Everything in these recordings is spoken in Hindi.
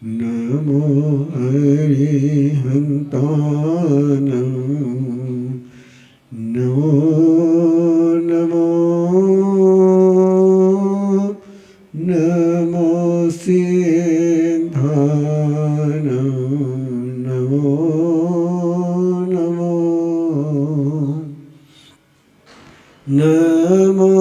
नमो अरिहन्तानं नमो नमो नमो सिद्धानं नमो नमो नमो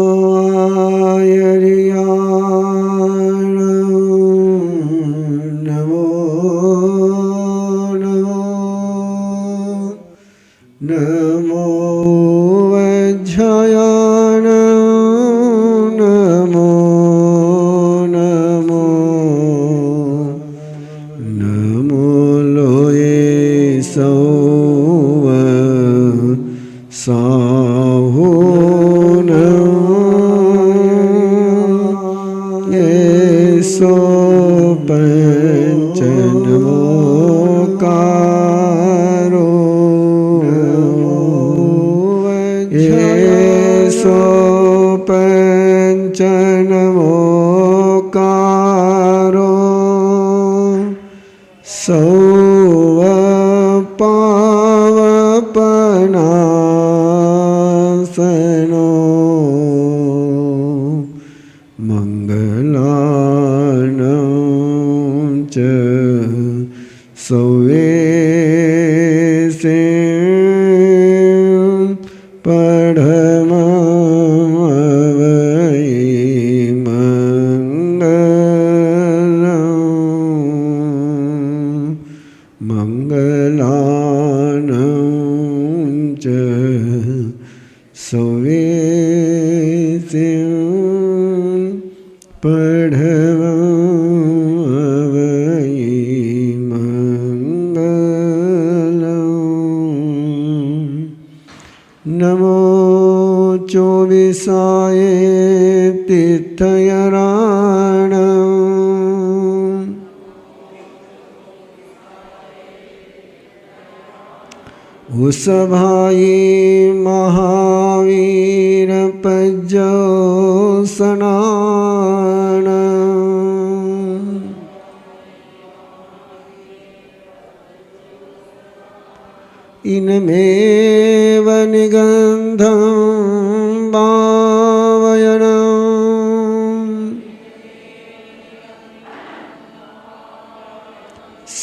नमो वज्रयान नमो नमो नमो लोये सौव साहु येसो पंचनमो येसो पंचनमोकारो सौव पावपनासनो मंगलानं च सौवेसे पढ़मवै मंगलानं च सौवेसे पढ़मवै मंगलम्। नमो चोविसाय तीर्थयराण उसभाई महावीर पज्जोसनान इनमेव निगन्धं भावयन्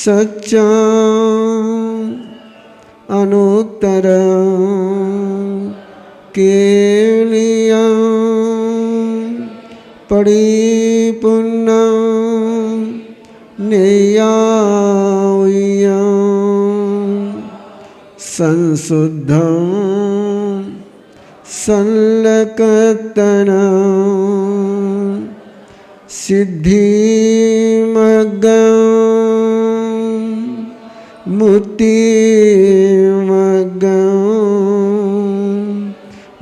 सच्चं अनुत्तरं केवलियं परिपूर्णं नेयायं संशुद्धं संलकतनं सिद्धिमग्गं मुक्तिमग्गं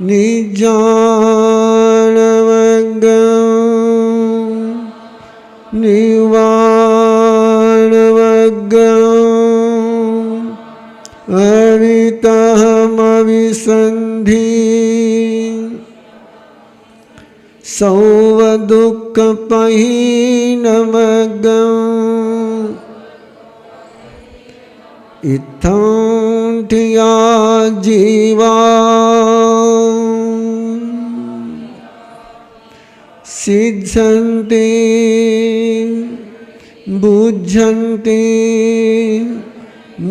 निजानमग्गं निवारणमग्गं अवितहमविसन्धि सौवदुःखपहीनमग्गं इत्थं ठिया जीवा सिद्धन्ति बुद्धन्ति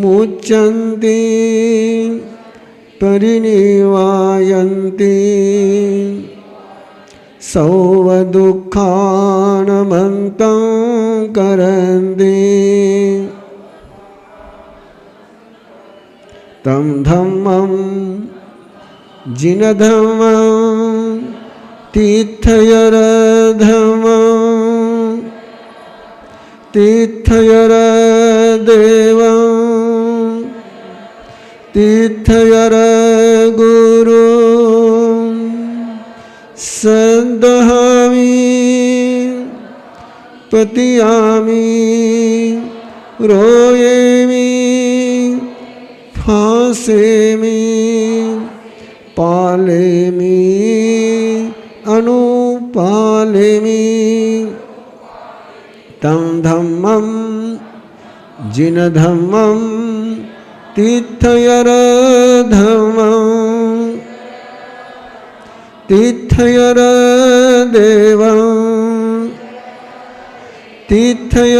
मुच्यन्ति परिनिवायन्ति सौवदुःखानमन्तं करन्ति तं धम्मं जिनधम्मं तीर्थयरधम्मं तीर्थयरदेवं तीर्थयरगुरु सन्दहामि पतियामि रोयेमि फासेमि पालेमि अनुपालेमि तं धम्मं जिन धम्मं तीर्थयरधम्मं तीर्थयरदेवं तीर्थयरगुरो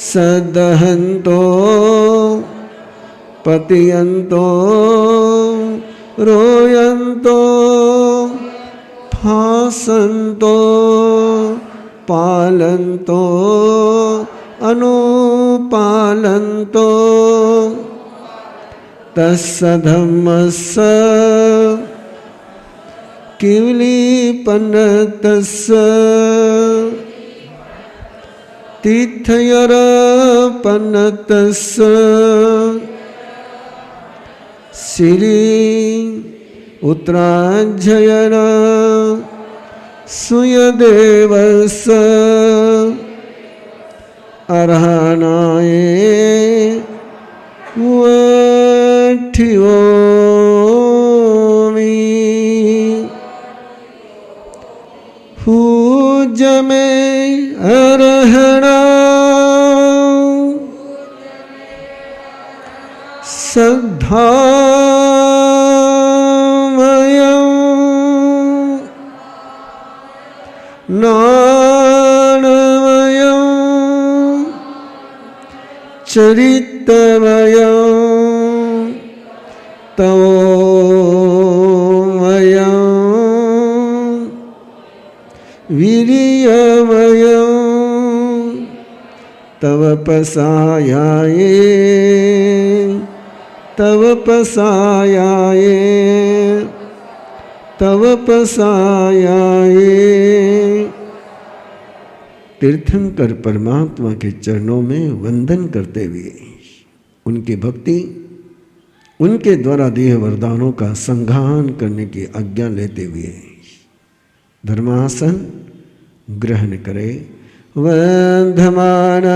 सदहन्तो पतियन्तो रोयन्तो फासन्तो पालन्तो अनुपालन्तो तस्सधम्मस्य किवलीपन्नतस्य तीर्थयरपन्नतस्य श्री उत्तराध्ययन सुयदेवस्य अर्हणाय वठियोमि पूज्य में अर्हणा श्रद्धामयं नाणमयं चरित्रमयं तवोमयं वीर्यमयं तव पसायाये तव पसायाये तव पसायाये। तीर्थंकर परमात्मा के चरणों में वंदन करते हुए उनकी भक्ति, उनके द्वारा दिए वरदानों का संघान करने की आज्ञा लेते हुए धर्मासन ग्रहण करे। वंदमानं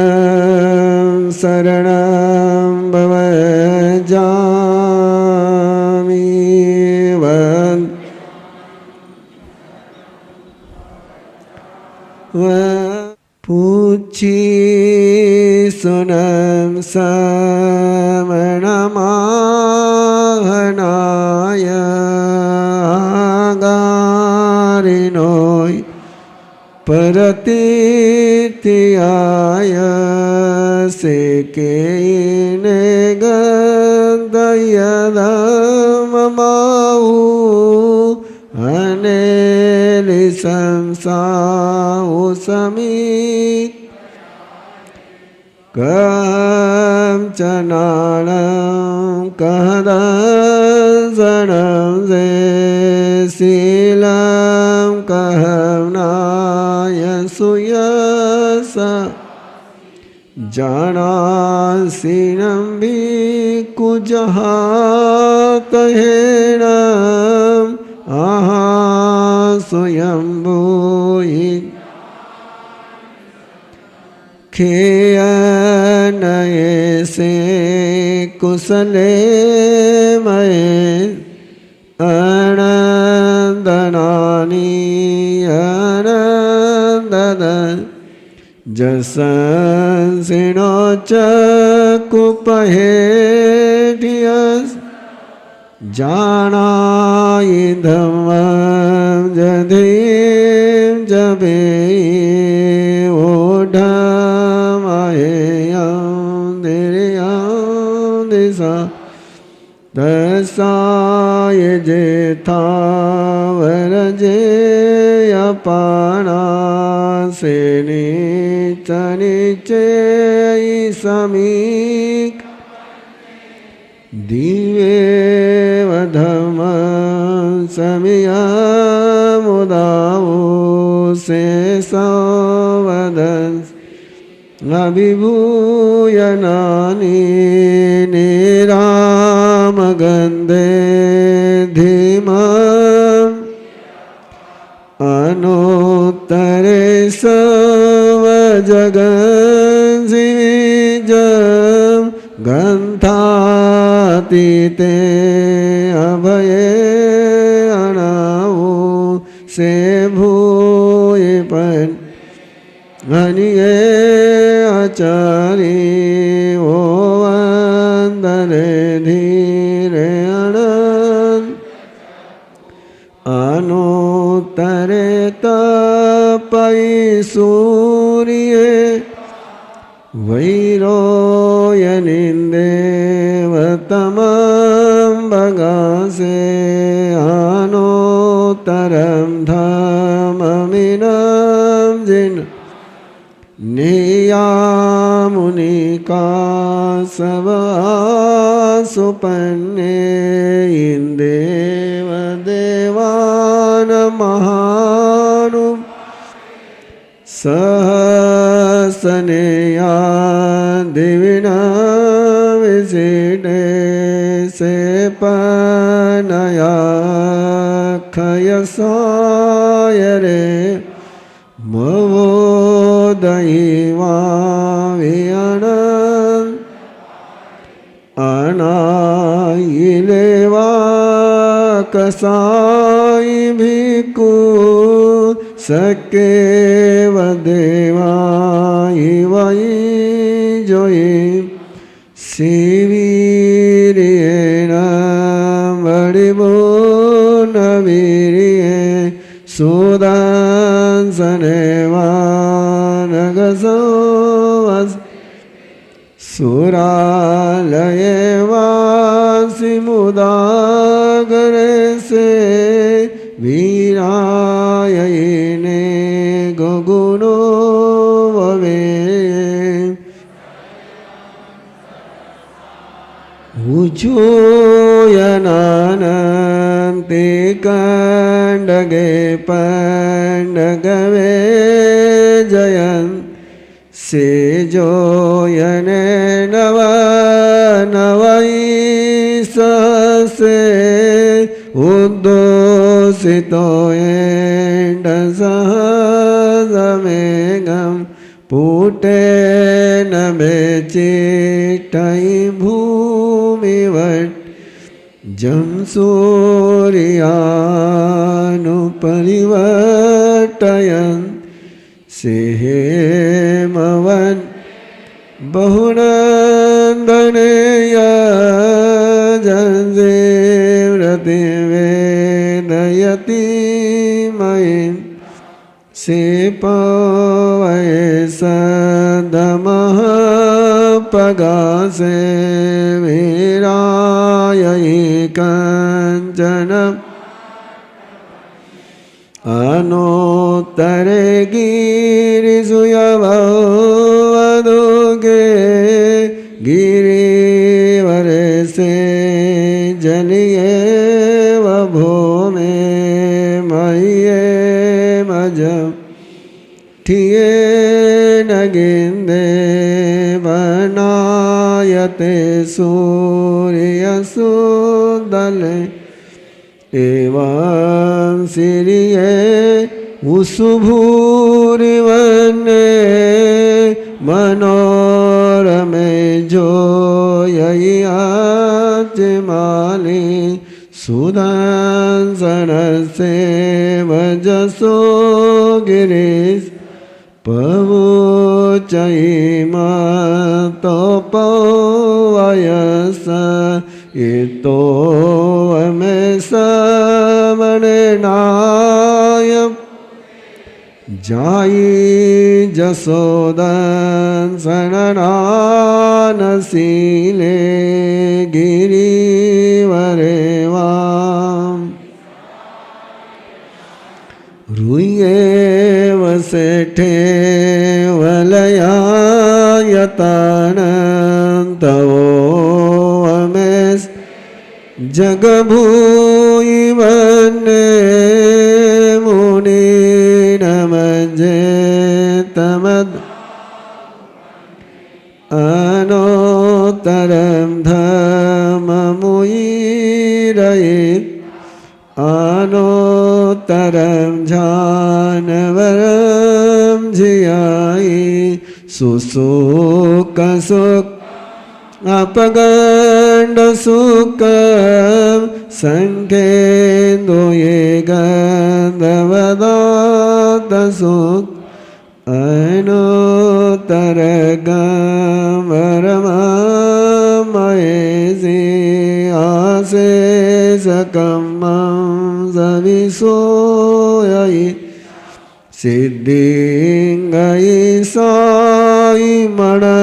शरणं भवजामि पूछि सुनं समणमाहनाय गारिनोय परतीर्थियाय सेकेने गदयदममाहु अनेलि संसाहु समीत कहं चनानं कहदंसनं से शीलं कहं नाय सुयस जानासीनं भिक्खुजहातहेनं आहा स्वयंभूहि खेयनये से कुशले मये अनंदनानि अनंदन जसंसिनो च कुपहेटियस जानायि धम्मं जधिं जबे ओढमायं दिर्यं दिशा तसाय जेथा वरजे अपाना से नीचे समीक दिवेव धम्मं समयमुदावो से संवदन् अभिभूयनानि निरामगन्धे धीमम् अनुत्तरे सर्वजगन्सिजं गन्थातीते अभये अनावो से भूयपन् હનિએ આચારી ઓ વંદરે ધીરે અનંત આનો તરે તપઈ સૂર્ય વૈરોય નિંદેવ તમમ ભગાસે આનો તરમ ધમમિનમ જીન નિયામુનિકા સવ સુપન્ને ઇન્દેવ દેવાન મહાનુ સહસનેયા દિવિના વિષિડે સે પનયા ખયસાય રે મવો દૈવા વિયણ અનાઈલેવા કસાઈ ભિકુ સકેવ દેવાઈ વઈ જોઈ શિવીરિયેન વડિબો નવીરિયે સુદાંસનેવાનગસોવસ સુરાલયે વાસી મુદાગરે સે વીરાયને ગગુનો વવે ઉજોયનાનંતે કંડગે પંડગવે જયન સેજોયને નવ નવઈ સસે ઉદ્દોષિતોયેન્ડ સહજમેગમ પૂટે ન બેચિટઈ ભૂમિવટ જમ સૂર્યાનુ પરિવર્તયન સેહેમવન બહુનંદનેય જંજીવ્રતિ વેદયતી મયી સે પવયે સદમઃ પગાસે વિરાયઈ કંચન અનોત્તરે ગિરિસુયવદુગે ગિરિવરે સે જલિયેવ ભૂમે મય્યે મજમ ઠિયેન ગિંદે વનાયતે સૂર્યસુદલે એવં સિરિયે ઉસુભૂરિવને મનોરમે જોયયાચમાલી સુદંસનસે વજસો ગિરીશ પવુચૈમતો પવયસ ઈતો અમે સમણનાય જાઈ જસોદંસનનાનશીલે ગિરિવરે વામ રૂયે વસેઠે વલયાયતનંતવો અમેસ જગભૂઈ વને મુનિ નમજે તમદ અનોતરમ ધમમુઈરયે અનોતરમ જાનવરમ જિયાઈ સુસુક સુખ અપગંડ સુકમ સંકેન્દોયે ગંધવદાત સુખ अनुतरगमरमयसि आसे सकम्मं सविसोयि सिद्धिंगै साई मणनमते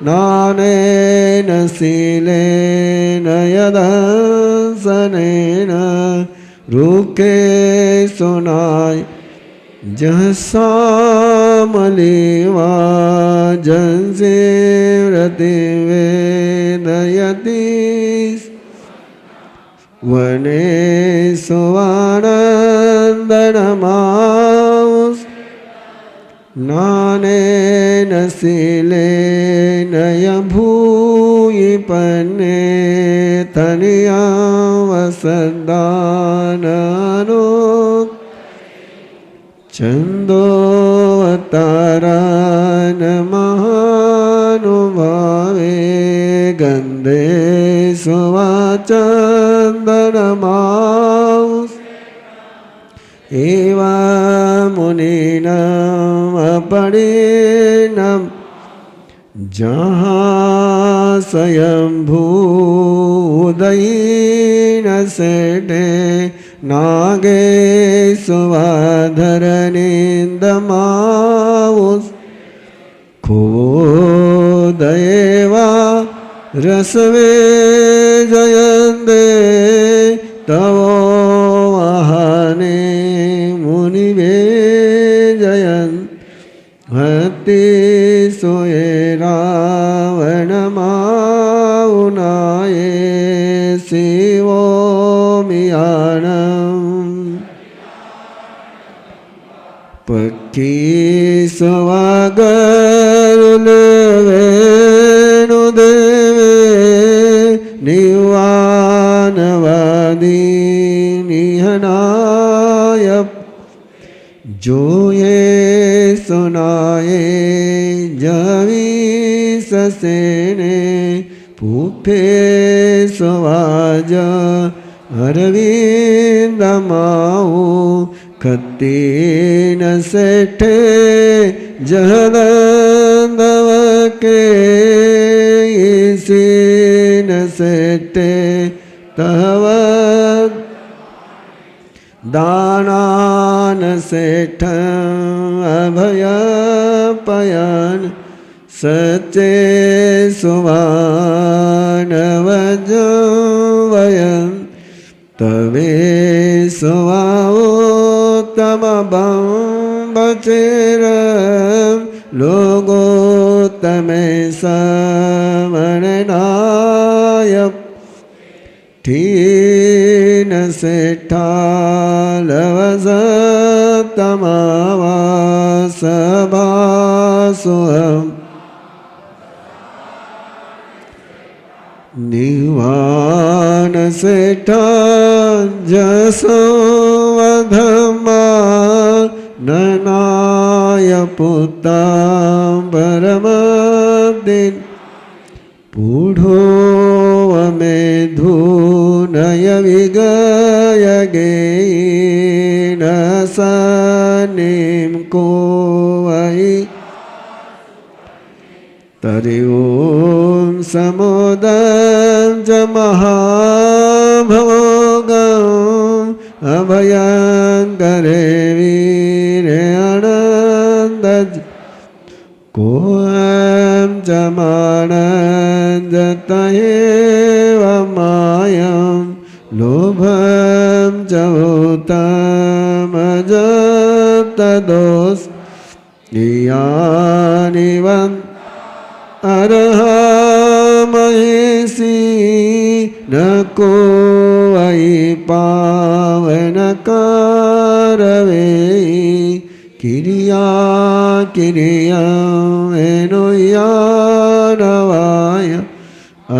नानेन शीलेन यदंसनेन रुके सुनाय जहसामलिवा जंसे रतिवेदयति वने सुवानन्दनमाउस नानेन शीलेन यभूयिपन्ने तनियावसदाननो छन्दोवतारान महानुभावे गन्धे सुवाचन्दनमाउस एवा मुनिनाम अपरिणम जहाँ स्वयंभूदयीन सेठे नागेशवाधरनिन्दमावुस खोदयेवा रसवे जयन्दे तवो वहाने मुनिवे जयन् हति सोये रावणमाउनाये शिवो मियाणम् पक्की सवागरुलवेणुदेवे निवानवादी निहनाय जो ये सुनाए जवी ससेने पूफे सवाज अरविंदमाऊ खत्ती न सेठे जहदंदव के इसी न सेठे तहवत दानान सेठ अभय पयन सच्चे सुवान वजवयन तवे सुवाओ तम बचेरम लोगो तमे समरनायक ठीन सेठा लवजतमावा सभासुहम निवान सेठा जसोवधमा ननाय पुता परमदिन पूढ़ो में धूनय विगय गे न सनिम को वही तरि ओम समुदं च महाभोगं अभयंकरे वीरे आनंद कोहम च मानंजतयेव मायं लोभं च भूतमजतदोष यानिवं अरहमहिषि न को वै पावन कारवे किरिया किरिया एनुयानवाय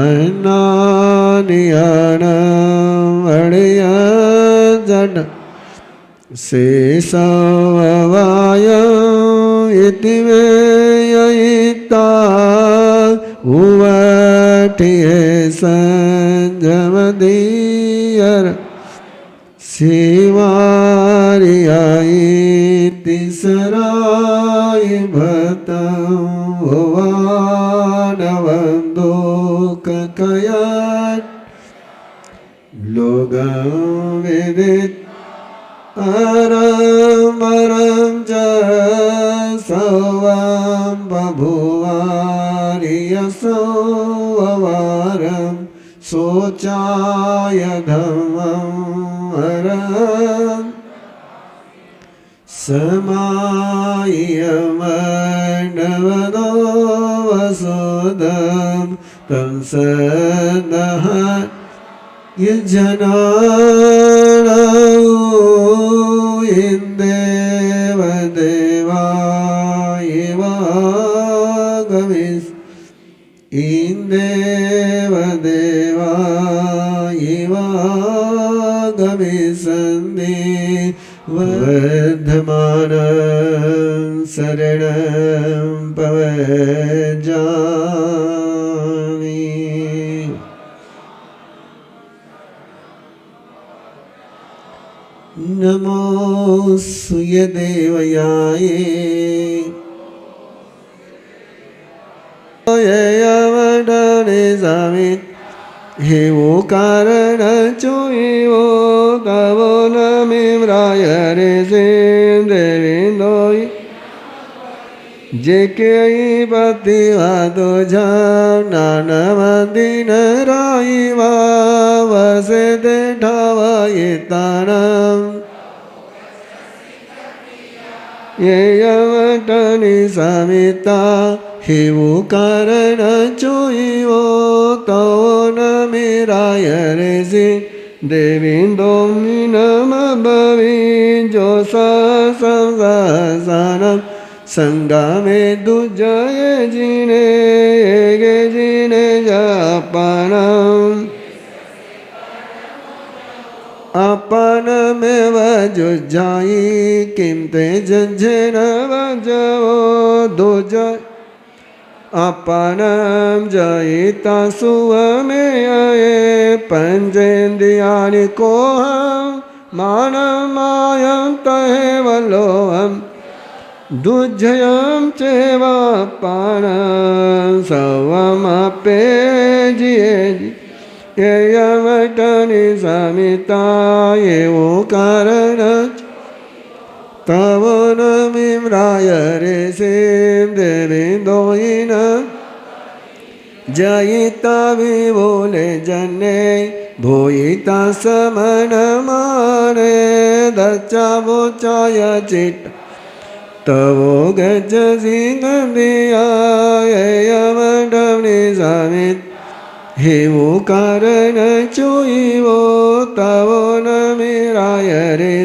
अन्नानियान वड़िय जड शेषवाय इति वेयिता उवठिये संजमदीयर सेवारियायेति सराय भतं भवानवन्दोककयात् लोगं वेदित अरं च सौवं बभुवारियसौवरं शोचाय धम्मं समायमर्णवदो वसुदं तं सदः यजनानौ इन्देवदेवायवागमिस् इन्देवदेवायवागमिसन्नि वर्धमानं शरणं पवजामि। नमो सूर्यदेवयाये यमडने समित हे वो कारण चुईवो तवो नमिम्राय रे देविंदोई जेके पतिवादो जम नानमदिन राईवा वसे दे ठावयितानम ये यमटनि समिता हे वो कारण चुईवो तवो नमिराय रे देविंदों नम भवि जो संसानम संगमे दुजय जिने गे जिने जापनम अपनमेव जुजाई किमते जंझेन वजवो दुजय अपनम जयिता सुवमेये पंचेन्द्रियाणि कोहं मानमायं तहेवलोहं दुज्जयं चेवापनं सवमपेजियेजि यमटनि समिता ये वो कारण तवो नमिम्राय रे देविंदोयिन जयिता विवोले जने भूयिता समनमाने दच्चा वोचाय चित्त तवो गज सिंहदिया यमटनि समित हे वो कारण चुईवो तवो नमिराय रे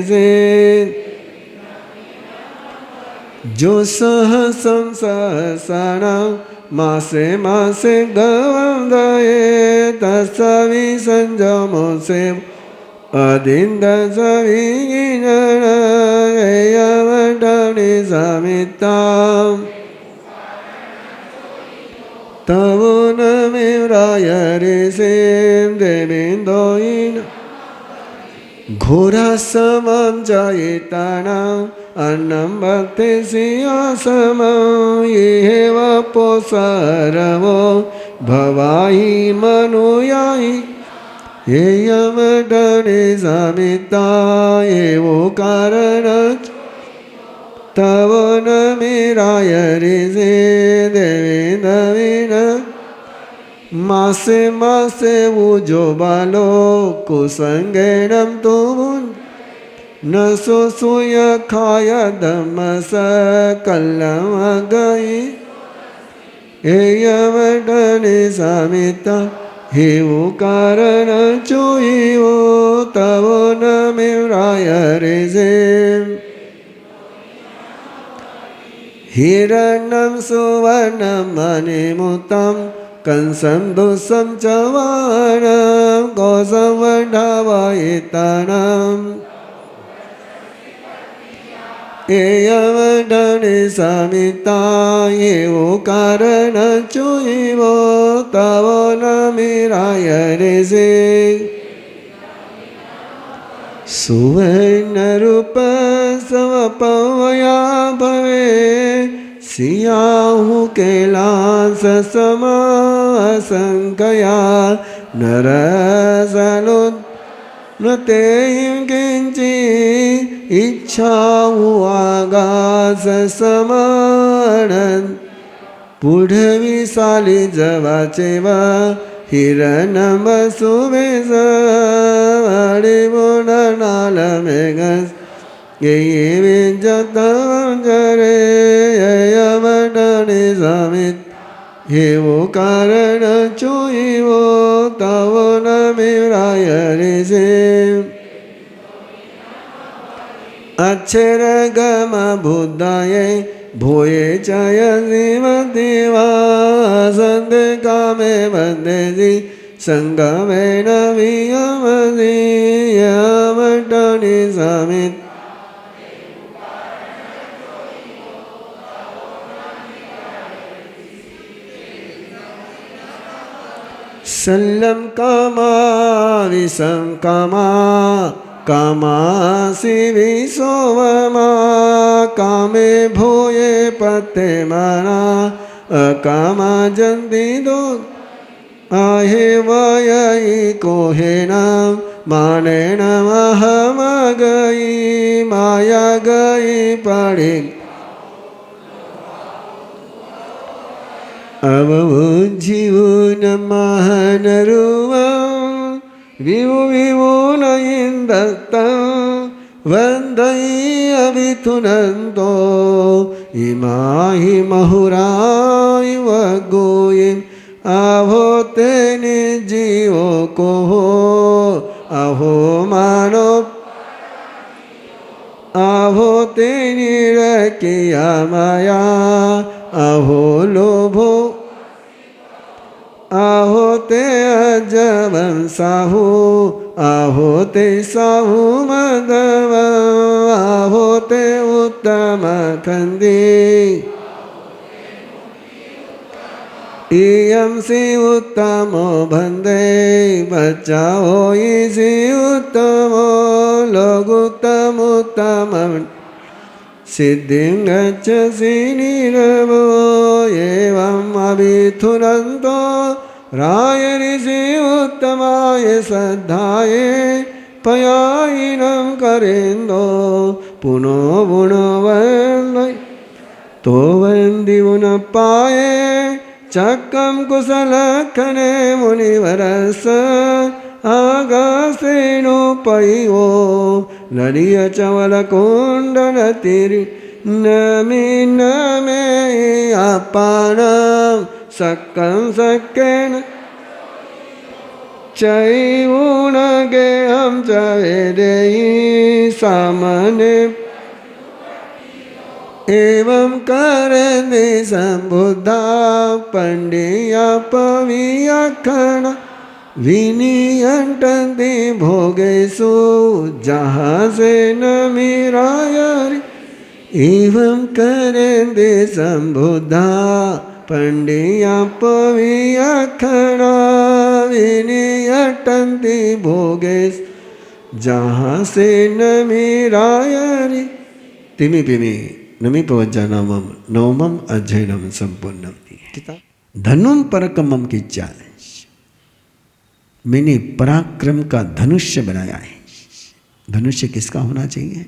जो सहसं सहसानं मासे मासे गवंदये तस्सवि संजमोसे अदिंद सविगिनन यमटनि समितां तवो नमिराय रे देविंदोयिन घोरा समं जयितानां अन्नं भक्ति सिंहासनं ये वपोसरवो भवाहि मनुयायि ये यमटनि समिता ये वो कारण तवो नमिराय रे देविंदविन मासे मासे वुजो बालो कुसंगेनं तुमुन् न सोसूय खाय धम्मस कल्लमगई हे यमटनि समिता हे वो कारण चुईवो तवो नमिराय रे हिरण्यं सुवर्णं मणिमुक्तं कंसं दुःसं च वाणं कोसं वढावयितानम् ये यमटनि समिता ये वो कारण चुईवो तवो नमिराय रे सुवर्ण रूप समपवया भवे सियाहु कैलास समासंकया नरसनुत नते किंचि इच्छाहु आगास समानन पुढविशाली जवाचेव हिरणम सुवेश अडिबुणनाल मेघस ये विजतम जरे यमटनि समित हे वो कारण चोई वो तव नमिराय ऋषि अक्षर गम बुद्धाये भूये चय शिवदेवा संदे कामे बंदेजी संगमे नवीयमसी यमटनि समित सल्लम कामा विषम कामा कामासि विसोवमा कामे भूये पते मना अकामा जन्ति दो आहे वयि कोहेन मानेन अहम गई माया गई पड़े अब जीवन महानरुवं विवु विवु नयिन्दत्तं वन्दई अभिथुनन्तो इमाहि महुराय वगोयिं अहोते निर्जीवो को अहो मानो अहोते निरकिया माया अहो लोभो आहोते अजबं साहु आहोते साहु मदव आहोते उत्तम खंदी इयं सी उत्तमो बंदे बचाओ इसी उत्तमो लोगुत्तम उत्तम सिद्धिं गच्छसि निरवो एवम् अभिथुनन्तो राय ऋषि उत्तमाय श्रद्धाये पयायिनं करेन्दो पुनो गुणो वन्दय तो वन्दिवुन पाये चक्रं कुशलखने मुनिवरस आगासेनोपयो नरिय चवल कुंडलतिरि नमी नमे अपानं सक्कं सक्केन चैवुनगे हम च वेदेहि सामने एवं करन्ति सम्बुद्धा पंडिया पवियखन विनियंटन्ति भोगेषु जहासे नमिराय एवं करन्ति सम्बुद्धा पंडिया पवियखना विनियंटन्ति भोगेषु जहासे नमिराय तिमि पिमि नमि पवज्जानामं नवमं अध्ययनं संपूर्णम। धनुम परकमम की चाल मैंने पराक्रम का धनुष्य बनाया है। धनुष्य किसका होना चाहिए?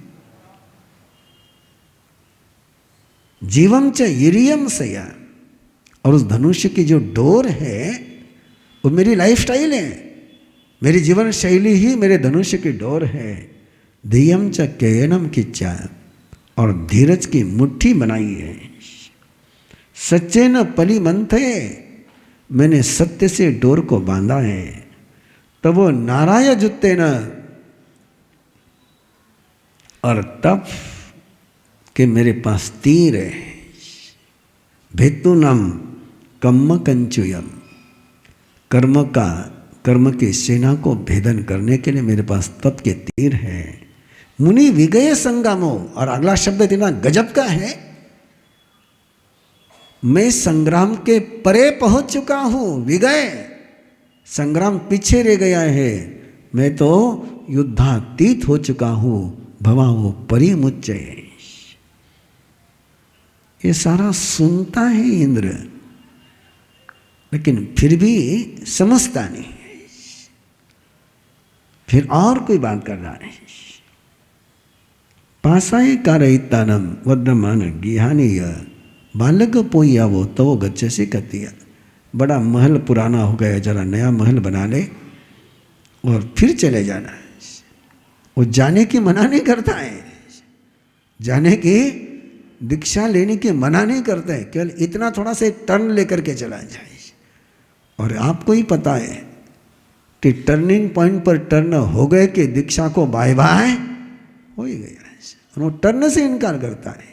जीवम च इरियम सया। और उस धनुष्य की जो डोर है वो मेरी लाइफस्टाइल है, मेरी जीवन शैली ही मेरे धनुष्य की डोर है। धियम च केयनम किच्चा। और धीरज की मुट्ठी बनाई है। सच्चे न पली मंथे। मैंने सत्य से डोर को बांधा है। तब वो नाराय जुत्ते न। और तब के मेरे पास तीर है। भेतुनम कम्म कंचुयम। कर्म की सेना को भेदन करने के लिए मेरे पास तप के तीर है। मुनि विगय संगमो। और अगला शब्द इतना गजब का है, मैं संग्राम के परे पहुंच चुका हूं। विगय संग्राम पीछे रह गया है, मैं तो युद्धातीत हो चुका हूँ, भवाओ परिमुच्चय। ये सारा सुनता है इंद्र, लेकिन फिर भी समझता नहीं, फिर और कोई बात कर रहा है। पासाए कारयितानम वद्रमान गिहानीय बालक पोया वो तो गच्चे से कतिया। बड़ा महल पुराना हो गया, जरा नया महल बना ले और फिर चले जाना है। वो जाने की मना नहीं करता है, जाने की दीक्षा लेने की मना नहीं करते हैं, केवल इतना थोड़ा सा टर्न लेकर के चला जाए। और आपको ही पता है कि टर्निंग पॉइंट पर टर्न हो गए कि दीक्षा को बाय बाय हो ही गया। वो टर्न से इनकार करता है।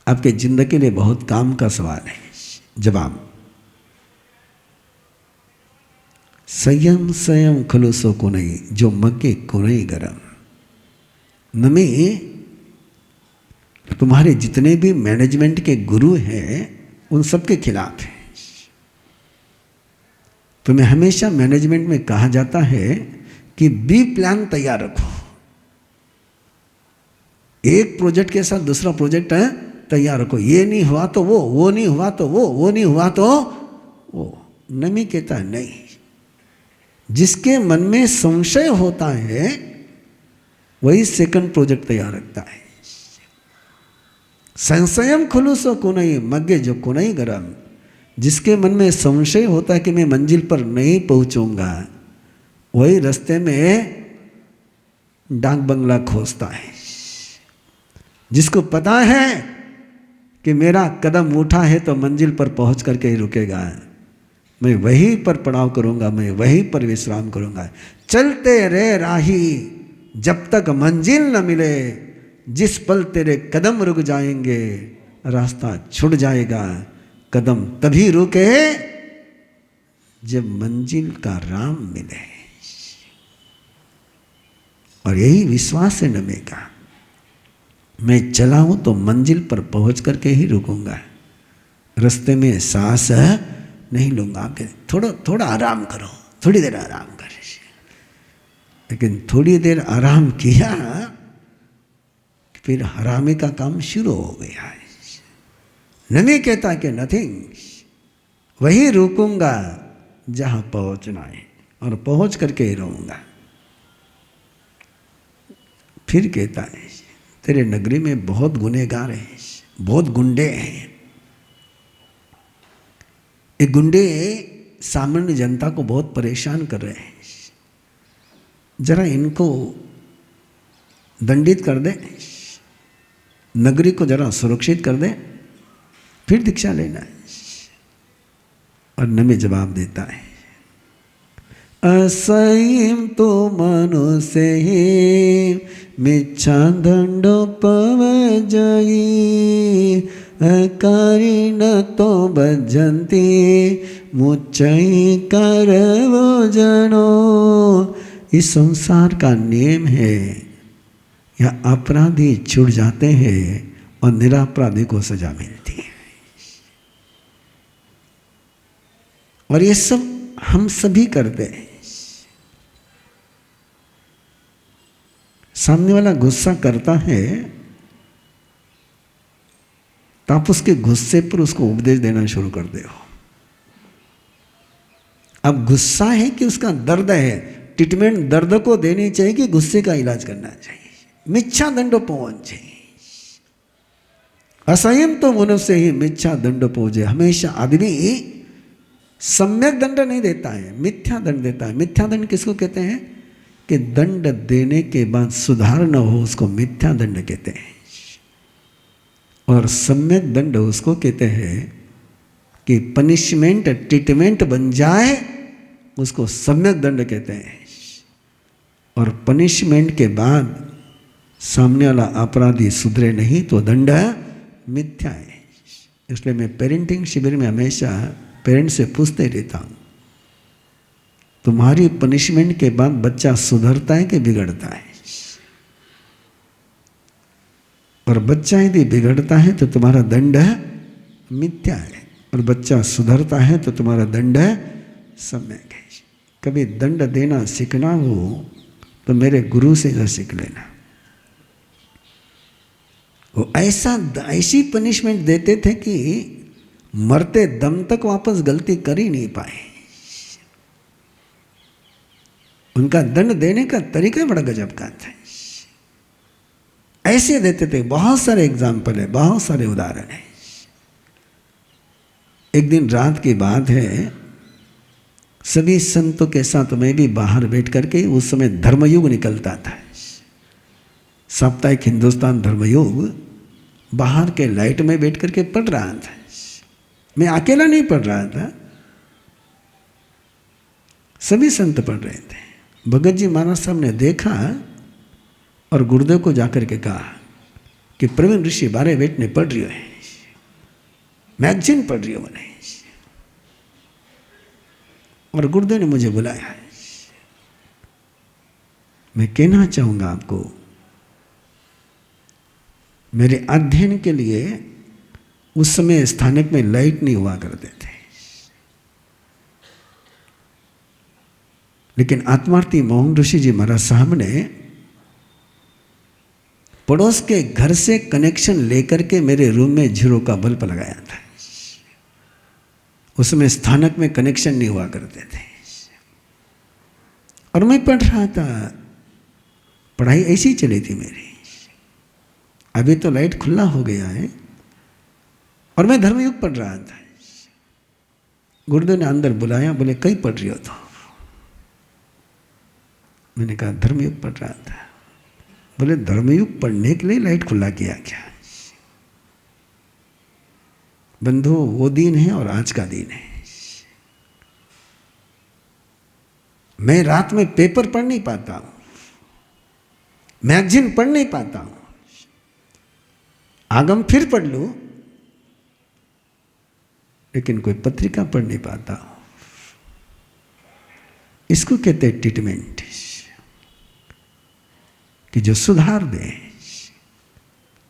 आपके जिंदगी के लिए बहुत काम का सवाल है। जवाब, संयम स्वयं खलुसो को नहीं, जो मग्गे को नहीं गरम। नमी तुम्हारे जितने भी मैनेजमेंट के गुरु हैं उन सब के खिलाफ है। तुम्हें हमेशा मैनेजमेंट में कहा जाता है कि बी प्लान तैयार रखो, एक प्रोजेक्ट के साथ दूसरा प्रोजेक्ट है तैयार रखो। ये नहीं हुआ तो वो नहीं हुआ तो वो नहीं हुआ तो वो। नमी कहता है नहीं, जिसके मन में संशय होता है वही सेकंड प्रोजेक्ट तैयार रखता है। संशयम खुलूसो कुनई मग्गे जो कुनई गरम। जिसके मन में संशय होता है कि मैं मंजिल पर नहीं पहुंचूंगा, वही रास्ते में डाक बंगला खोजता है। जिसको पता है कि मेरा कदम उठा है तो मंजिल पर पहुंच करके ही रुकेगा, मैं वहीं पर पड़ाव करूंगा, मैं वहीं पर विश्राम करूंगा। चलते रहे राही जब तक मंजिल न मिले, जिस पल तेरे कदम रुक जाएंगे रास्ता छूट जाएगा। कदम तभी रुके जब मंजिल का राम मिले। और यही विश्वास है नमे का, मैं चला हूं तो मंजिल पर पहुंच करके ही रुकूंगा, रास्ते में सांस नहीं लूंगा। थोड़ा आराम करो, थोड़ी देर आराम कर। लेकिन थोड़ी देर आराम किया फिर हरामी का काम शुरू हो गया है। नमी कहता कि नथिंग, वही रुकूंगा जहां पहुंचना है और पहुंच करके ही रहूंगा। फिर कहता है तेरे नगरी में बहुत गुनहगार हैं, बहुत गुंडे हैं। ये गुंडे सामान्य जनता को बहुत परेशान कर रहे हैं, जरा इनको दंडित कर दे, नगरी को जरा सुरक्षित कर दे, फिर दीक्षा लेना है। और नमी जवाब देता है असयम तो मनुष्य ही मिच्छा दंडो पवजयी अकारिण तो भजन्ति मुच्चई करवो जनो। इस संसार का नियम है, यह अपराधी छूट जाते हैं और निरापराधी को सजा मिलती है। और ये सब हम सभी करते हैं। सामने वाला गुस्सा करता है तो आप उसके गुस्से पर उसको उपदेश देना शुरू कर दे हो। अब गुस्सा है कि उसका दर्द है, ट्रीटमेंट दर्द को देनी चाहिए कि गुस्से का इलाज करना चाहिए। मिच्छा दंडो पहुंचे, असंयम तो मनुष्य ही मिच्छा दंड पहुंचे। हमेशा आदमी सम्यक दंड नहीं देता है, मिथ्या दंड देता है। मिथ्या दंड किसको कहते हैं कि दंड देने के बाद सुधार न हो, उसको मिथ्या दंड कहते हैं। और सम्यक दंड उसको कहते हैं कि पनिशमेंट ट्रीटमेंट बन जाए, उसको सम्यक दंड कहते हैं। और पनिशमेंट के बाद सामने वाला अपराधी सुधरे नहीं तो दंड मिथ्या है। इसलिए मैं पेरेंटिंग शिविर में हमेशा पेरेंट्स से पूछते रहता हूँ, तुम्हारी पनिशमेंट के बाद बच्चा सुधरता है कि बिगड़ता है? और बच्चा यदि बिगड़ता है तो तुम्हारा दंड मिथ्या है, और बच्चा सुधरता है तो तुम्हारा दंड सम्यक है। कभी दंड देना सीखना हो तो मेरे गुरु से न सीख लेना। वो ऐसी पनिशमेंट देते थे कि मरते दम तक वापस गलती कर ही नहीं पाए। उनका दंड देने का तरीका बड़ा गजब का था। ऐसे देते थे। बहुत सारे एग्जाम्पल है, बहुत सारे उदाहरण है। एक दिन रात की बात है, सभी संतों के साथ मैं भी बाहर बैठ करके, उस समय धर्मयुग निकलता था, साप्ताहिक हिंदुस्तान धर्मयुग, बाहर के लाइट में बैठ करके पढ़ रहा था। मैं अकेला नहीं पढ़ रहा था, सभी संत पढ़ रहे थे। भगत जी महाराज साहब ने देखा और गुरुदेव को जाकर के कहा कि प्रवीण ऋषि बारे बैठने पढ़ रही है, मैगजीन पढ़ रही हो मैंने। और गुरुदेव ने मुझे बुलाया। मैं कहना चाहूंगा आपको, मेरे अध्ययन के लिए उस समय स्थानिक में लाइट नहीं हुआ करते थे, लेकिन आत्मार्थी मोहन ऋषि जी महाराज साहब ने पड़ोस के घर से कनेक्शन लेकर के मेरे रूम में 0 का बल्ब लगाया था। उसमें स्थानक में कनेक्शन नहीं हुआ करते थे और मैं पढ़ रहा था। पढ़ाई ऐसी चली थी मेरी। अभी तो लाइट खुला हो गया है और मैं धर्मयुग पढ़ रहा था। गुरुदेव ने अंदर बुलाया, बोले कहीं पढ़ रही हो तो? मैंने कहा धर्मयुग पढ़ रहा था। बोले धर्मयुग पढ़ने के लिए लाइट खुला किया क्या? बंधु, वो दिन है और आज का दिन है। मैं रात में पेपर पढ़ नहीं पाता हूं, मैगजीन पढ़ नहीं पाता हूं, आगम फिर पढ़ लूं, लेकिन कोई पत्रिका पढ़ नहीं पाता हूं। इसको कहते हैं ट्रीटमेंट, कि जो सुधार दे।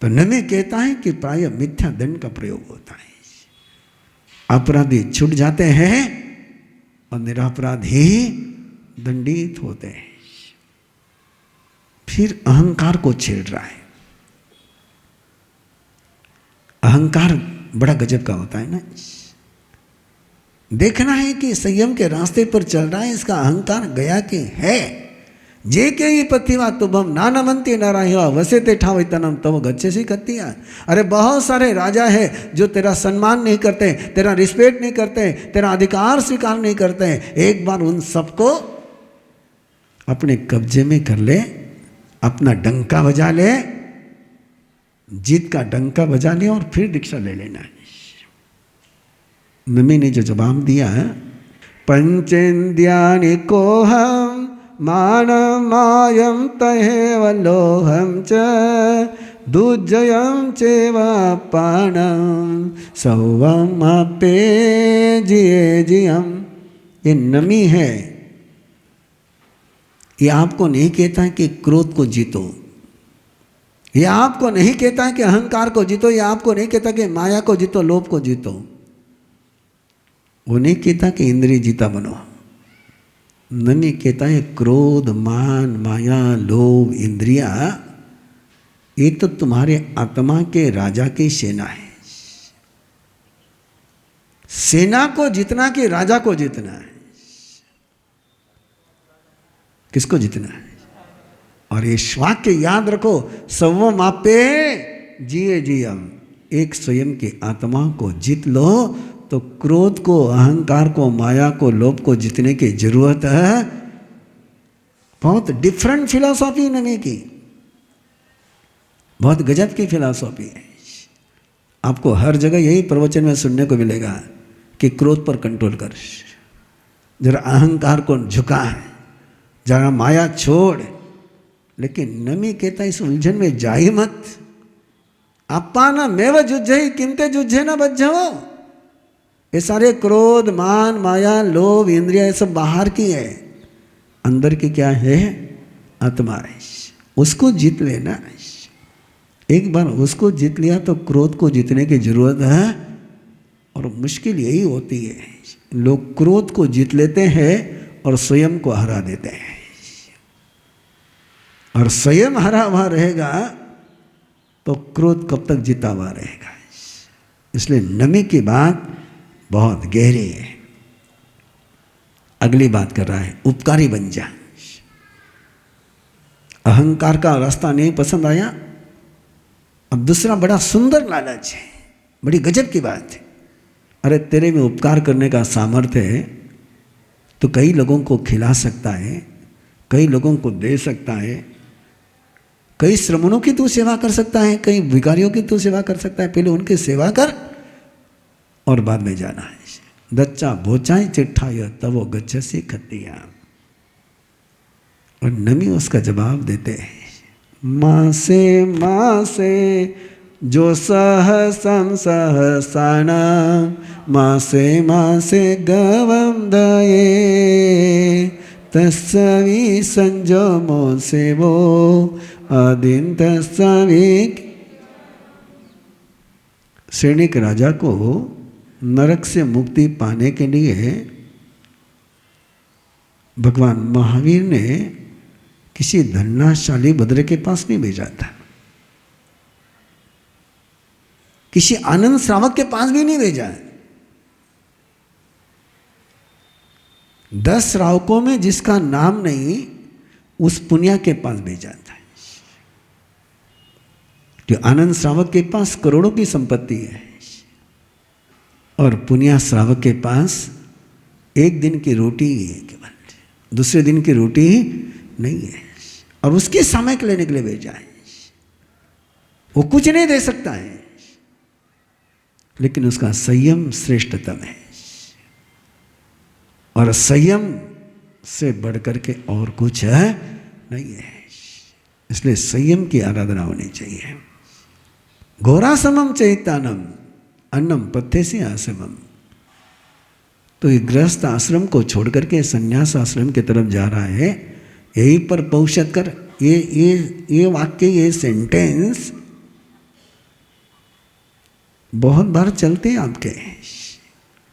तो नमे कहता है कि प्राय मिथ्या दंड का प्रयोग होता है। अपराधी छूट जाते हैं और निरपराधी दंडित होते हैं। फिर अहंकार को छेड़ रहा है। अहंकार बड़ा गजब का होता है ना। देखना है कि संयम के रास्ते पर चल रहा है, इसका अहंकार गया कि है। जे के ही पथिवा तुभम नानमंती नारायण वसे ते ठाव तनम तब गच्छे से कतिया। अरे बहुत सारे राजा है जो तेरा सम्मान नहीं करते, तेरा रिस्पेक्ट नहीं करते, तेरा अधिकार स्वीकार नहीं करते। एक बार उन सबको अपने कब्जे में कर ले, अपना डंका बजा ले, जीत का डंका बजा ले और फिर दीक्षा ले लेना। नमी ने जो जवाब दिया, पंचेन्द्रियाणि कोहम मानमायं तहेव लोहं च दुर्जयं चैव पाणं सर्वमपि जिये जियम्। ये नमी है। ये आपको नहीं कहता कि क्रोध को जीतो, ये आपको नहीं कहता कि अहंकार को जीतो, ये आपको नहीं कहता कि माया को जीतो, लोभ को जीतो। वो नहीं कहता कि इंद्रिय जीता बनो। नमी कहता है क्रोध, मान, माया, लोभ, इंद्रिया, ये तो तुम्हारे आत्मा के राजा की सेना है। सेना को जीतना कि राजा को जीतना है? किसको जीतना है? और ये वाक्य याद रखो, सर्वम आपे जिये जियम। एक स्वयं की आत्मा को जीत लो तो क्रोध को, अहंकार को, माया को, लोभ को जीतने की जरूरत है। बहुत डिफरेंट फिलॉसॉफी नमी की, बहुत गजब की फिलॉसॉफी है। आपको हर जगह यही प्रवचन में सुनने को मिलेगा कि क्रोध पर कंट्रोल कर, जरा अहंकार को झुका, जरा माया छोड़। लेकिन नमी कहता इस उलझन में जाई मत। अपाना मेव जुझे किमते जुझे न बज्झो। ये सारे क्रोध, मान, माया, लोभ, इंद्रिया, ये सब बाहर की है। अंदर की क्या है? आत्मा है। उसको जीत लेना। एक बार उसको जीत लिया तो क्रोध को जीतने की जरूरत है। और मुश्किल यही होती है, लोग क्रोध को जीत लेते हैं और स्वयं को हरा देते हैं। और स्वयं हरा हुआ रहेगा तो क्रोध कब तक जीता हुआ रहेगा। इसलिए नमी की बात बहुत गहरी है। अगली बात कर रहा है, उपकारी बन जा। अहंकार का रास्ता नहीं पसंद आया। अब दूसरा बड़ा सुंदर लालच है, बड़ी गजब की बात है। अरे तेरे में उपकार करने का सामर्थ्य है, तो कई लोगों को खिला सकता है, कई लोगों को दे सकता है, कई श्रमणों की तू सेवा कर सकता है, कई भिखारियों की तू सेवा कर सकता है। पहले उनकी सेवा कर और बाद में जाना है। दच्चा भोचाई चिट्ठाय तवो गच्छसि खत्तिया। और नमी उसका जवाब देते हैं, मासे मासे जो सहसम सहसानाम मासे मासे गवम दये तस्वी संजमो सेवो आदिन तस्वी। सैनिक राजा को नरक से मुक्ति पाने के लिए भगवान महावीर ने किसी धन्नाशाली बद्र के पास नहीं भेजा था, किसी आनंद श्रावक के पास भी नहीं भेजा है। 10 श्रावकों में जिसका नाम नहीं, उस पुनिया के पास भेजा था। कि आनंद श्रावक के पास करोड़ों की संपत्ति है और पुनिया श्रावक के पास एक दिन की रोटी ही है केवल, दूसरे दिन की रोटी ही नहीं है। और उसके सामयिक लेने के लिए भेजा है। वो कुछ नहीं दे सकता है, लेकिन उसका संयम श्रेष्ठतम है। और संयम से बढ़कर के और कुछ है नहीं है। इसलिए संयम की आराधना होनी चाहिए। घोरा समम चैतानम अन्नम पथ्य से आश्रमम। तो ये गृहस्थ आश्रम को छोड़ करके संन्यास आश्रम की तरफ जा रहा है। यहीं पर पहुंच कर ये वाक्य, ये सेंटेंस बहुत बार चलते हैं आपके,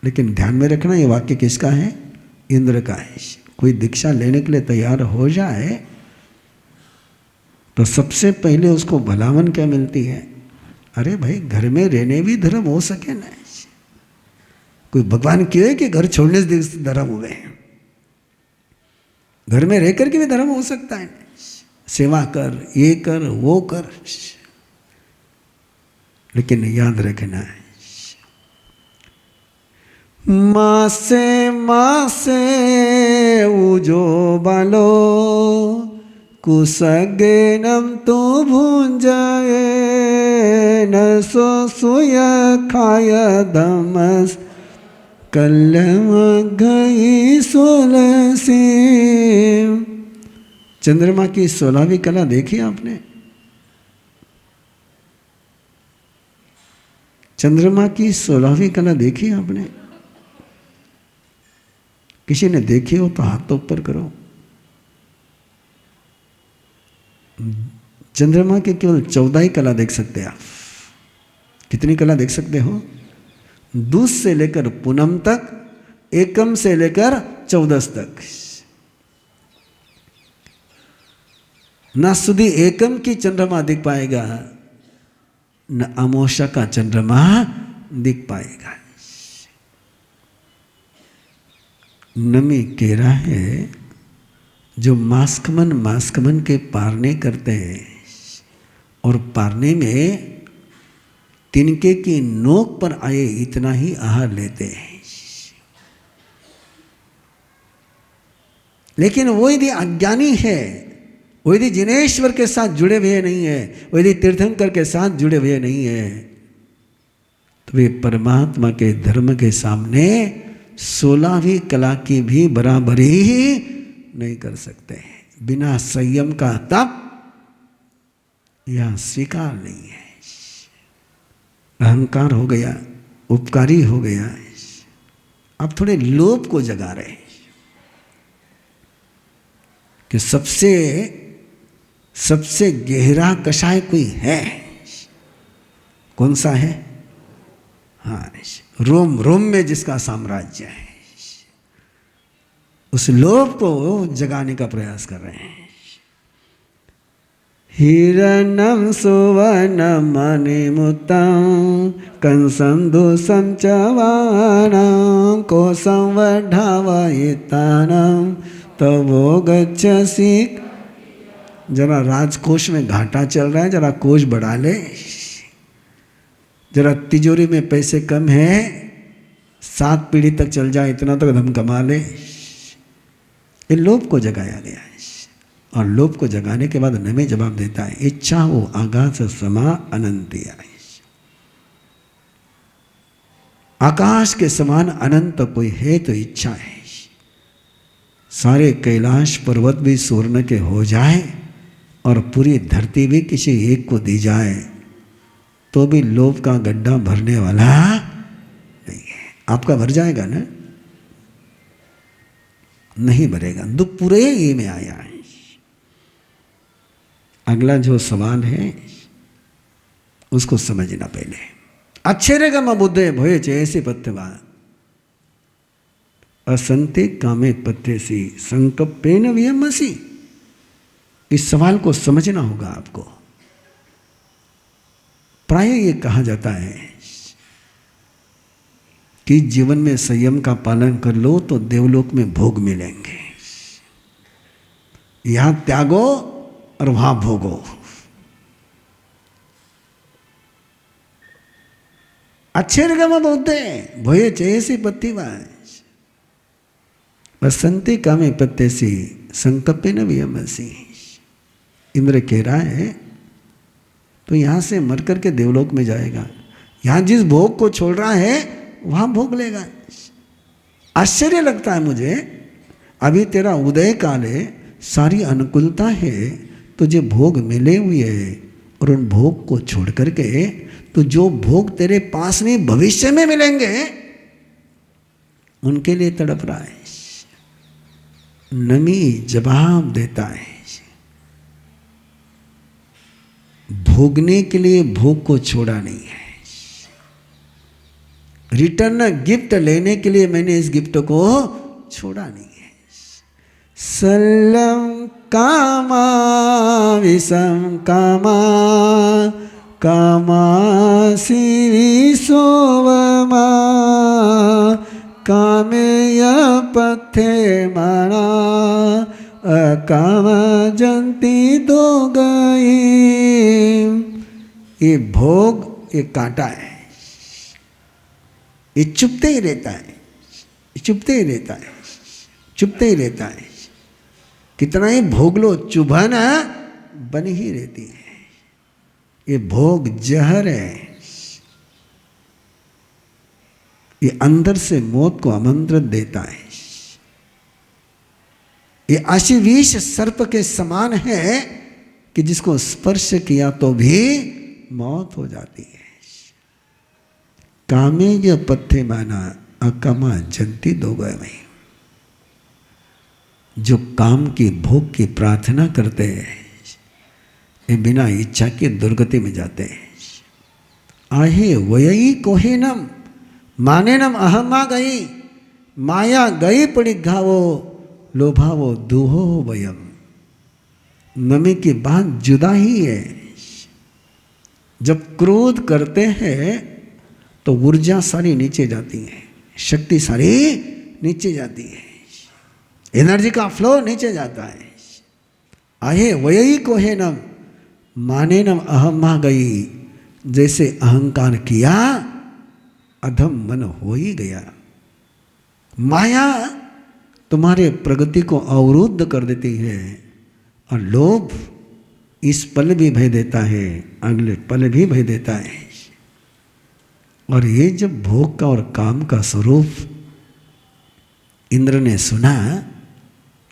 लेकिन ध्यान में रखना ये वाक्य किसका है? इंद्र का है। कोई दीक्षा लेने के लिए तैयार हो जाए तो सबसे पहले उसको भलावन क्या मिलती है? अरे भाई, घर में रहने भी धर्म हो सके ना। कोई भगवान क्यों है कि घर छोड़ने से धर्म हुए हैं? घर में रह करके भी धर्म हो सकता है। सेवा कर, ये कर, वो कर, लेकिन याद रखना है, मासे मासे उजो बालो कुसगेनम तो भूंजाए न सो सुय खाय धमस कलम गई 16सी। चंद्रमा की 16वीं कला देखी आपने? चंद्रमा की 16वीं कला देखी आपने? किसी ने देखी हो तो हाथ तो ऊपर करो। चंद्रमा की केवल 14 ही कला देख सकते हैं आप। कितनी कला देख सकते हो? दूस से लेकर पूनम तक, एकम से लेकर 14 तक। न सुधी एकम की चंद्रमा दिख पाएगा, न अमोशा का चंद्रमा दिख पाएगा। नमी कह रहा है, जो मास्कमन के पारने करते हैं और पारने में तिनके की नोक पर आए इतना ही आहार लेते हैं, लेकिन वो यदि अज्ञानी है, वो यदि जिनेश्वर के साथ जुड़े हुए नहीं है, वो यदि तीर्थंकर के साथ जुड़े हुए नहीं है, तो वे परमात्मा के धर्म के सामने 16वीं कला की भी बराबरी ही नहीं कर सकते हैं। बिना संयम का तप यह स्वीकार नहीं है। अहंकार हो गया, उपकारी हो गया, अब थोड़े लोभ को जगा रहे हैं कि सबसे गहरा कषाय कोई है। कौन सा है? हाँ, रोम में जिसका साम्राज्य है। उस लोभ को जगाने का प्रयास कर रहे हैं। हिरण्यं सुवर्णं मणिमुक्तं कंसं च वाणं कोशं वर्धावयितानं तवो गच्छसि। जरा राजकोष में घाटा चल रहा है, जरा कोष बढ़ा ले। जरा तिजोरी में पैसे कम है, 7 पीढ़ी तक चल जाए इतना तक धन कमा ले। ये लोभ को जगाया गया है। और लोभ को जगाने के बाद नमे जवाब देता है, इच्छा हो आकाश समा अनंती आई। आकाश के समान अनंत कोई है तो इच्छा है। सारे कैलाश पर्वत भी स्वर्ण के हो जाए और पूरी धरती भी किसी एक को दी जाए तो भी लोभ का गड्ढा भरने वाला नहीं है। आपका भर जाएगा ना? नहीं भरेगा। दुख पूरे ये में आया है। अगला जो सवाल है उसको समझना पहले। अच्छेरेगा बुद्धे भोये चेसी पत्यवान असंते कामे पत्यसी संकप्पेन वियमसि। इस सवाल को समझना होगा आपको। प्राय ये कहा जाता है कि जीवन में संयम का पालन कर लो तो देवलोक में भोग मिलेंगे। यहां त्यागो और वहां भोगो। अच्छे रगम बोलते भोये चेसी पत्तीवान बसंती कामे पत्यसी संकप्पे न वियमसि। इंद्र कह रहा है तो यहां से मर करके देवलोक में जाएगा। यहां जिस भोग को छोड़ रहा है वहां भोग लेगा। आश्चर्य लगता है मुझे, अभी तेरा उदय काल है, सारी अनुकूलता है, तुझे भोग मिले हुए है और उन भोग को छोड़ करके तो जो भोग तेरे पास में भविष्य में मिलेंगे उनके लिए तड़प रहा है। नमी जवाब देता है, भोगने के लिए भोग को छोड़ा नहीं है। रिटर्न गिफ्ट लेने के लिए मैंने इस गिफ्ट को छोड़ा नहीं है। सल्लम कामा विषम कामा कामासी विसोवमा कामेय पथे माणा अकाम जंती दो गई। ये भोग ये कांटा है, ये चुपते ही रहता है, चुपते ही रहता है, चुपते ही रहता है। कितना ही भोग लो चुभन बनी ही रहती है। ये भोग जहर है, ये अंदर से मौत को आमंत्रण देता है। ये आशीविष सर्प के समान है कि जिसको स्पर्श किया तो भी मौत हो जाती है। कामे जो पत्थे माना अकामा जंती दो गए में। जो काम की भोग की प्रार्थना करते हैं ये बिना इच्छा के दुर्गति में जाते हैं। आहे वयई कोहेनम मानेनम अहमा गई माया गई पड़ी घावो लोभावो दुहो वयम। नमी की बात जुदा ही है। जब क्रोध करते हैं तो ऊर्जा सारी नीचे जाती है, शक्ति सारी नीचे जाती है, एनर्जी का फ्लो नीचे जाता है। आहे वयई कोहेनम मानेनम अहमा गई। जैसे अहंकार किया अधम मन हो ही गया। माया तुम्हारे प्रगति को अवरुद्ध कर देती है और लोभ इस पल भी भय देता है, अगले पल भी भय देता है। और ये जब भोग का और काम का स्वरूप इंद्र ने सुना,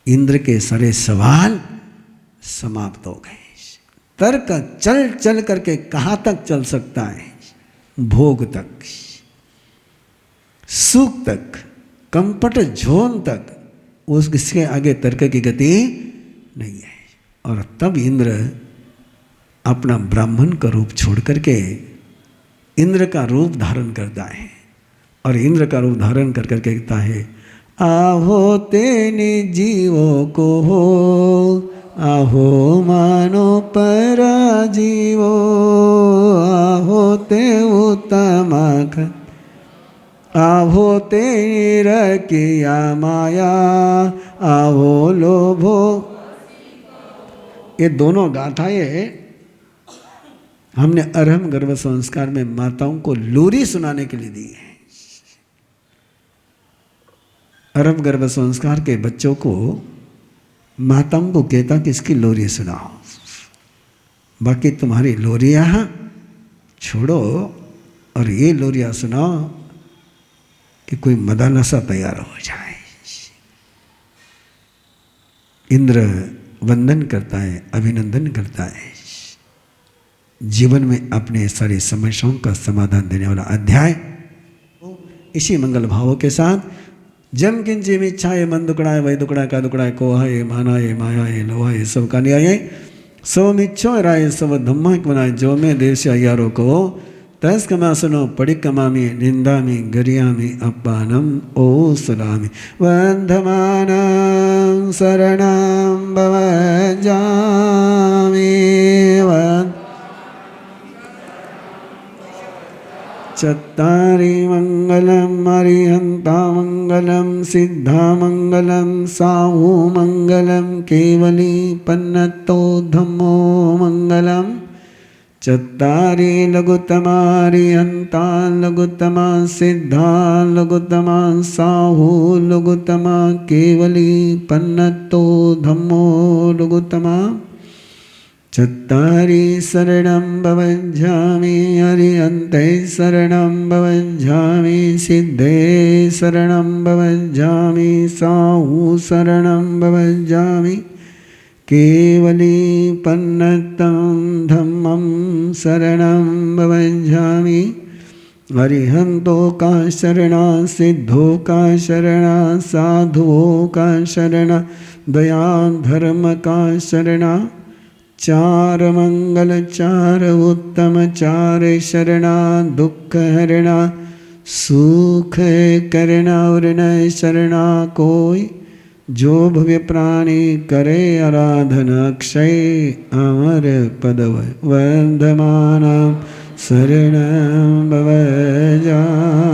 इंद्र के सारे सवाल समाप्त हो गए। तर्क चल चल करके कहाँ तक चल सकता है? भोग तक, सुख तक, कंफर्ट जोन तक। उसके आगे तर्क की गति नहीं है। और तब इंद्र अपना ब्राह्मण का रूप छोड़ करके इंद्र का रूप धारण करता है और इंद्र का रूप धारण कर करके कहता है, आहो तेने जीवो को हो, आहो मानो पराजीवो, आहो ते उत्तम, आहो तेरा किया माया, आहो लोभो। ये दोनों गाथाएं हमने अरहम गर्भ संस्कार में माताओं को लोरी सुनाने के लिए दी है। अरहम गर्भ संस्कार के बच्चों को माताओं को कहता कि इसकी लोरी सुनाओ, बाकी तुम्हारी लोरियां छोड़ो और ये लोरियां सुनाओ कि कोई मदानसा तैयार हो जाए। इंद्र वंदन करता है, अभिनंदन करता है। जीवन में अपने सारी समस्याओं का समाधान देने वाला अध्याय। इसी मंगल भावों के साथ जम किंची इच्छा है, मन दुकड़ाए वही दुकड़ा का दुकड़ा को है, माना है, माया है, लोहा है, सब का न्याय है। सो मिच्छो राय सब धम्मा बनाए, जो में देश अयारों को तस कमा सुनो पड़ी कमामी, निंदा में गरिया में अपानम ओ सलामी, वंधमानं शरणं भवजामि, चत्तारि मंगलम अरिहंता मंगलम, सिद्धा मंगलम, साहू मंगलम, केवली पन्नतो धम्मो मंगलम। चत्तारि लघुतमारिहंता लघुतमा, सिद्धा लघुतमा, साहू लघुतमा, केवली पन्नतो धम्मो लघुतमा। चत्तारि शरणं भवञ्जामि, अरिहन्ते शरणं भवञ्जामि, सिद्धे शरणं भवञ्जामि, साहू शरणं भवञ्जामि, केवली पन्नतं धम्मं शरणं भवञ्जामि। अरिहंतो का शरणा, सिद्धो का शरणा, साधुओं का शरणा, दया धर्म का शरणा। चार मंगल चार उत्तम, चार शरणा, दुख हरणा, सुख करना और न शरणा कोई। जो भव्य प्राणी करे आराधना, अक्षय अमर पदव वंदमाना शरणं भवजामि।